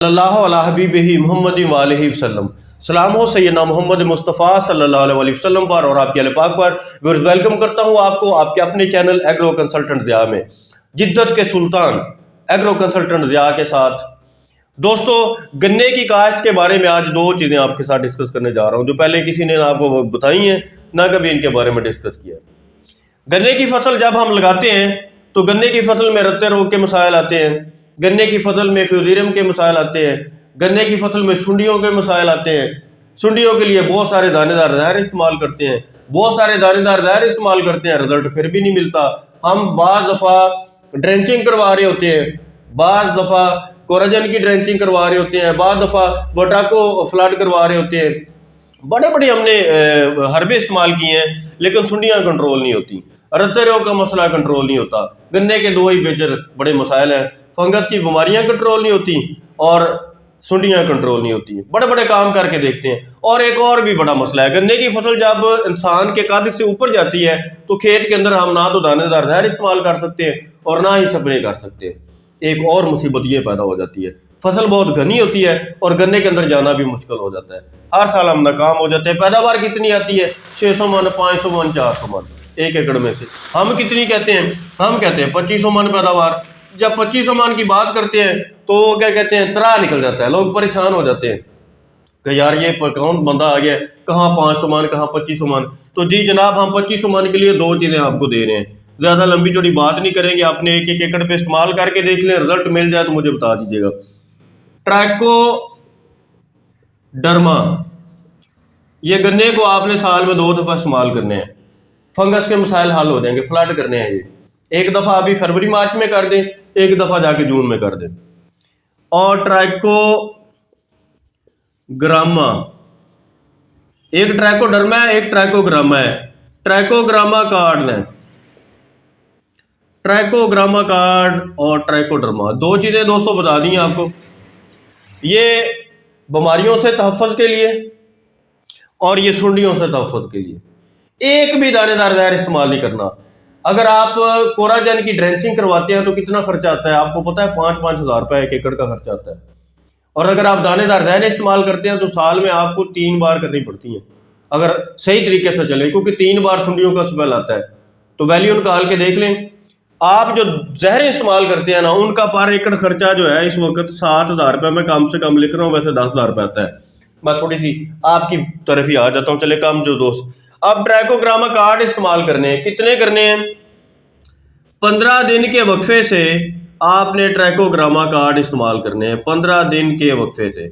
सल्लल्लाहु अला हबीबिही मुहम्मद वालिहि वसल्लम। सलाम हो सैयदना मोहम्मद मुस्तफ़ा सल्लल्लाहु अलैहि वसल्लम पर और आपके अहले पाक पर। वेलकम करता हूँ आपको आपके अपने चैनल एग्रो कंसल्टेंट ज़िया में, जिद्दत के सुल्तान एग्रो कंसल्टेंट ज़िया के साथ। दोस्तों, गन्ने की काश्त के बारे में आज दो चीज़ें आपके साथ डिस्कस करने जा रहा हूँ जो पहले किसी ने आपको बताई हैं, ना कभी इनके बारे में डिस्कस किया। गन्ने की फसल जब हम लगाते हैं तो गन्ने की फसल में रत्ते रोग के मसाइल आते हैं, गन्ने की फसल में फ्यूजीरियम के मसाइल आते हैं, गन्ने की फसल में सुंडियों के मसाइल आते हैं। सुंडियों के लिए बहुत सारे दानेदार जहर इस्तेमाल करते हैं, बहुत सारे दानेदार जहर इस्तेमाल करते हैं, रिजल्ट फिर भी नहीं मिलता। हम बाज़ दफ़ा ड्रेंचिंग करवा रहे होते हैं, बाज़ दफ़ा कोराजन की ड्रेंचिंग करवा रहे होते हैं, बाज़ दफ़ा बोटाको फ्लड करवा रहे होते हैं, बड़े बड़े हमने हरबे इस्तेमाल किए हैं, लेकिन सुंडियाँ कंट्रोल नहीं होती, रत्ते रोग का मसला कंट्रोल नहीं होता। गन्ने के दो ही मेजर बड़े मसाइल हैं, फंगस की बीमारियां कंट्रोल नहीं होती और सुंडियां कंट्रोल नहीं होती। बड़े बड़े काम करके देखते हैं। और एक और भी बड़ा मसला है, गन्ने की फसल जब इंसान के कद से ऊपर जाती है तो खेत के अंदर हम ना तो दानेदार जहर इस्तेमाल कर सकते हैं और ना ही स्प्रे कर सकते हैं। एक और मुसीबत ये पैदा हो जाती है, फसल बहुत घनी होती है और गन्ने के अंदर जाना भी मुश्किल हो जाता है। हर साल हम नाकाम हो जाते हैं। पैदावार कितनी आती है? 600 मन, 500 मन, 400 मन एक एकड़ में से। हम कितनी कहते हैं? हम कहते हैं 2500 मन पैदावार। जब 2500 मन की बात करते हैं तो क्या कहते हैं, तरा निकल जाता है, लोग परेशान हो जाते हैं कि यार ये कौन बंदा आ गया, कहाँ 500 मन, कहाँ 2500 मन। तो जी जनाब, हम 2500 मन के लिए दो चीज़ें आपको दे रहे हैं। ज़्यादा लंबी चौड़ी बात नहीं करेंगे, आपने एक एक एकड़ पे इस्तेमाल करके देख लें, रिजल्ट मिल जाए तो मुझे बता दीजिएगा। ट्राइकोडर्मा, ये गन्ने को आपने साल में 2 दफ़ा इस्तेमाल करने हैं, फंगस के मसाइल हल हो जाएंगे। फ्लड करने हैं, ये एक दफ़ा अभी फरवरी मार्च में कर दें, एक दफ़ा जाके जून में कर दें। और ट्राइकोग्रामा, एक ट्राइकोडर्मा है, एक ट्राइकोग्रामा है। ट्राइकोग्रामा कार्ड लें, ट्राइकोग्रामा कार्ड और ट्राइकोडर्मा, दो चीज़ें दोस्तों बता दी हैं आपको। ये बीमारियों से तहफ़्फ़ुज़ के लिए और ये सुंडियों से तहफ़्फ़ुज़ के लिए। एक भी दानेदार जहर इस्तेमाल नहीं करना। अगर आप कोराजन की ड्रेंचिंग करवाते हैं तो कितना खर्चा आता है आपको पता है? 5-5 हज़ार रुपये एक एकड़ का खर्चा आता है। और अगर आप दानेदार जहर इस्तेमाल करते हैं तो साल में आपको 3 बार करनी पड़ती हैं, अगर सही तरीके से चले, क्योंकि 3 बार सुंडियों का स्मेल आता है। तो वैल्यू निकाल के देख लें। आप जो जहर इस्तेमाल करते हैं ना, उनका पर एकड़ खर्चा जो है इस वक्त 7,000 रुपये में कम से कम लिख रहा हूँ, वैसे 10,000 रुपये आता है। मैं थोड़ी सी आपकी तरफ ही आ जाता हूँ, चले कम जो दोस्त। अब ट्राइकोग्रामा कार्ड इस्तेमाल करने हैं, कितने करने हैं? 15 दिन के वक्फे से आपने ट्राइकोग्रामा कार्ड इस्तेमाल करने हैं। 15 दिन के वक्फे से,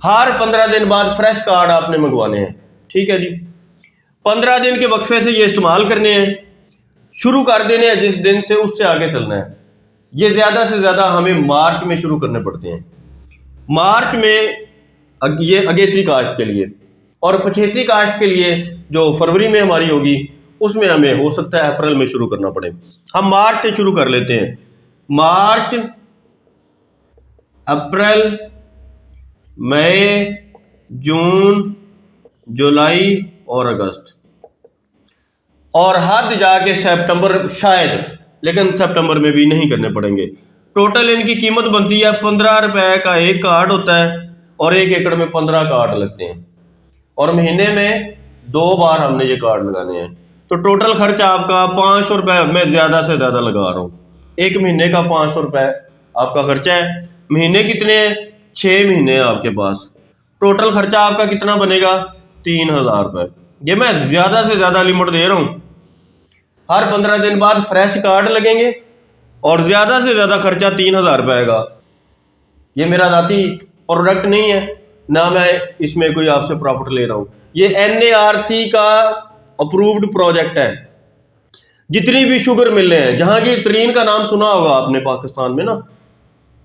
हर 15 दिन बाद फ्रेश कार्ड आपने मंगवाने हैं, ठीक है जी। 15 दिन के वक्फे से ये इस्तेमाल करने हैं, शुरू कर देने हैं जिस दिन से, उससे आगे चलना है। ये ज़्यादा से ज़्यादा हमें मार्च में शुरू करने पड़ते हैं। मार्च में ये अगेती काश्त के लिए, और पछेती काश्त के लिए जो फरवरी में हमारी होगी उसमें हमें हो सकता है अप्रैल में शुरू करना पड़े। हम मार्च से शुरू कर लेते हैं। मार्च, अप्रैल, मई, जून, जुलाई और अगस्त, और हद जाके सितंबर शायद, लेकिन सितंबर में भी नहीं करने पड़ेंगे। टोटल इनकी कीमत बनती है 15 रुपए का एक कार्ड होता है और एक एकड़ में 15 कार्ड लगते हैं, और महीने में 2 बार हमने ये कार्ड लगाने हैं। तो टोटल खर्च आपका 500 रुपये मैं ज़्यादा से ज़्यादा लगा रहा हूँ। एक महीने का 500 रुपये आपका खर्चा है। महीने कितने हैं? 6 महीने हैं आपके पास। टोटल खर्चा आपका कितना बनेगा? 3,000 रुपये। ये मैं ज़्यादा से ज़्यादा लिमिट दे रहा हूँ। हर 15 दिन बाद फ्रेश कार्ड लगेंगे और ज़्यादा से ज़्यादा खर्चा 3,000 रुपये का। ये मेरा ज़ाती प्रोडक्ट नहीं है, ना मैं इसमें कोई आपसे प्रॉफिट ले रहा हूँ। ये NARC का अप्रूव्ड प्रोजेक्ट है। जितनी भी शुगर मिलें हैं, जहांगीर तरीन का नाम सुना होगा आपने, पाकिस्तान में ना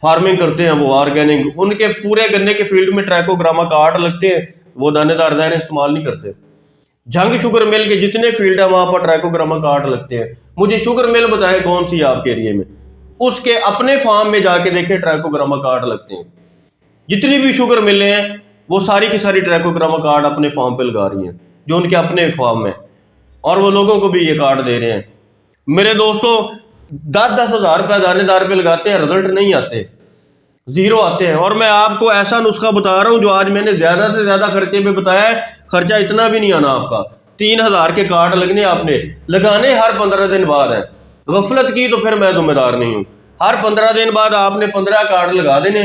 फार्मिंग करते हैं वो ऑर्गेनिक, उनके पूरे गन्ने के फील्ड में ट्राइकोग्रामा कार्ड लगते हैं, वो दानेदार जहर इस्तेमाल नहीं करते। जंग शुगर मिल के जितने फील्ड है वहां पर ट्राइकोग्रामा कार्ड लगते हैं। मुझे शुगर मिल बताए कौन सी आपके एरिए में, उसके अपने फार्म में जाके देखे ट्राइकोग्रामा कार्ड लगते हैं। जितनी भी शुगर मिले हैं वो सारी की सारी ट्राइकोग्रामा कार्ड अपने फार्म पे लगा रही हैं, जो उनके अपने फार्म में, और वो लोगों को भी ये कार्ड दे रहे हैं। मेरे दोस्तों, 10-10 हज़ार रुपये दानेदार पे लगाते हैं, रिजल्ट नहीं आते। जीरो आते हैं। और मैं आपको ऐसा नुस्खा बता रहा हूँ जो आज मैंने ज्यादा से ज्यादा खर्चे पे बताया है, खर्चा इतना भी नहीं आना आपका। 3000 के कार्ड लगने आपने, लगाने हर 15 दिन बाद है। गफलत की तो फिर मैं जिम्मेदार नहीं हूँ। हर 15 दिन बाद आपने 15 कार्ड लगा देने,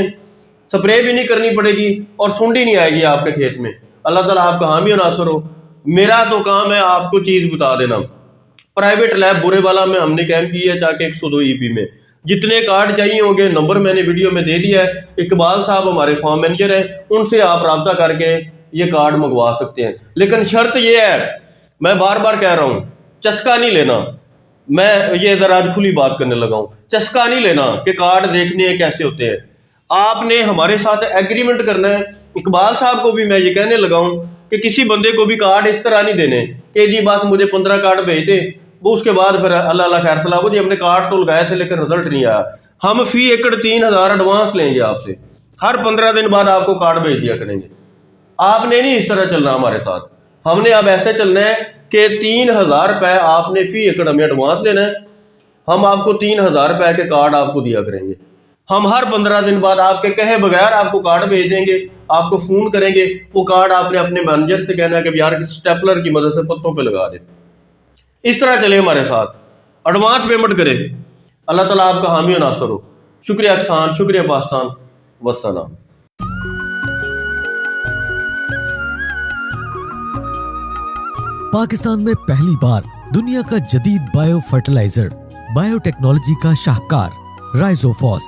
स्प्रे भी नहीं करनी पड़ेगी और सुंडी नहीं आएगी आपके खेत में। अल्लाह ताला आपका हामी और नासर हो। मेरा तो काम है आपको चीज बता देना। प्राइवेट लैब बुरेवाला में हमने कैंप किया है चाके 102 EP में। जितने कार्ड चाहिए होंगे नंबर मैंने वीडियो में दे दिया है। इकबाल साहब हमारे फार्म मैनेजर हैं, उनसे आप रब्ता करके ये कार्ड मंगवा सकते हैं। लेकिन शर्त ये है, मैं बार बार कह रहा हूँ, चस्का नहीं लेना। मैं ये जरा आज खुली बात करने लगा हूँ, चस्का नहीं लेना कि कार्ड देखने कैसे होते हैं। आपने हमारे साथ एग्रीमेंट करना है। इकबाल साहब को भी मैं ये कहने लगा हूँ कि किसी बंदे को भी कार्ड इस तरह नहीं देने कि जी बस मुझे 15 कार्ड भेज दे, वो उसके बाद फिर अल्लाह अल्लाह खैर सलाह, जी हमने कार्ड तो लगाए थे लेकिन रिजल्ट नहीं आया। हम फी एकड़ 3000 एडवांस लेंगे आपसे, हर 15 दिन बाद आपको कार्ड भेज दिया करेंगे। आपने नहीं इस तरह चलना हमारे साथ। हमने अब ऐसे चलना है कि 3000 रुपये आपने फी एकड़ हमें एडवांस लेना है। हम आपको 3000 रुपये के कार्ड आपको दिया करेंगे। हम हर 15 दिन बाद आपके कहे बगैर आपको कार्ड भेज देंगे, आपको फोन करेंगे। वो कार्ड आपने अपने मैनेजर से कहना है कि यार स्टेपलर की मदद से पत्तों पे लगा दे। इस तरह चले हमारे साथ, एडवांस पेमेंट करें। अल्लाह ताला आपका हामी और नासर हो। शुक्रिया अहसान, शुक्रिया पाकिस्तान, वस्सलाम। पाकिस्तान में पहली बार दुनिया का जदीद बायो फर्टिलाइजर, बायोटेक्नोलॉजी का शाहकार राइजोफॉस।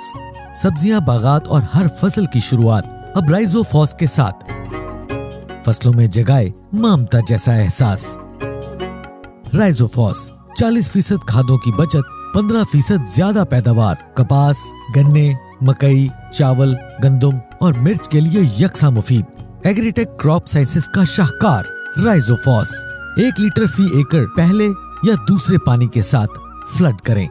सब्जियां, बागात और हर फसल की शुरुआत अब राइजोफॉस के साथ। फसलों में जगाए ममता जैसा एहसास। राइजोफॉस 40% खादों की बचत, 15% ज्यादा पैदावार। कपास, गन्ने, मकई, चावल, गंदम और मिर्च के लिए यकसा मुफीद। एग्रीटेक क्रॉप साइंसेस का शाहकार राइजोफॉस। 1 लीटर फी एकड़ पहले या दूसरे पानी के साथ फ्लड करें।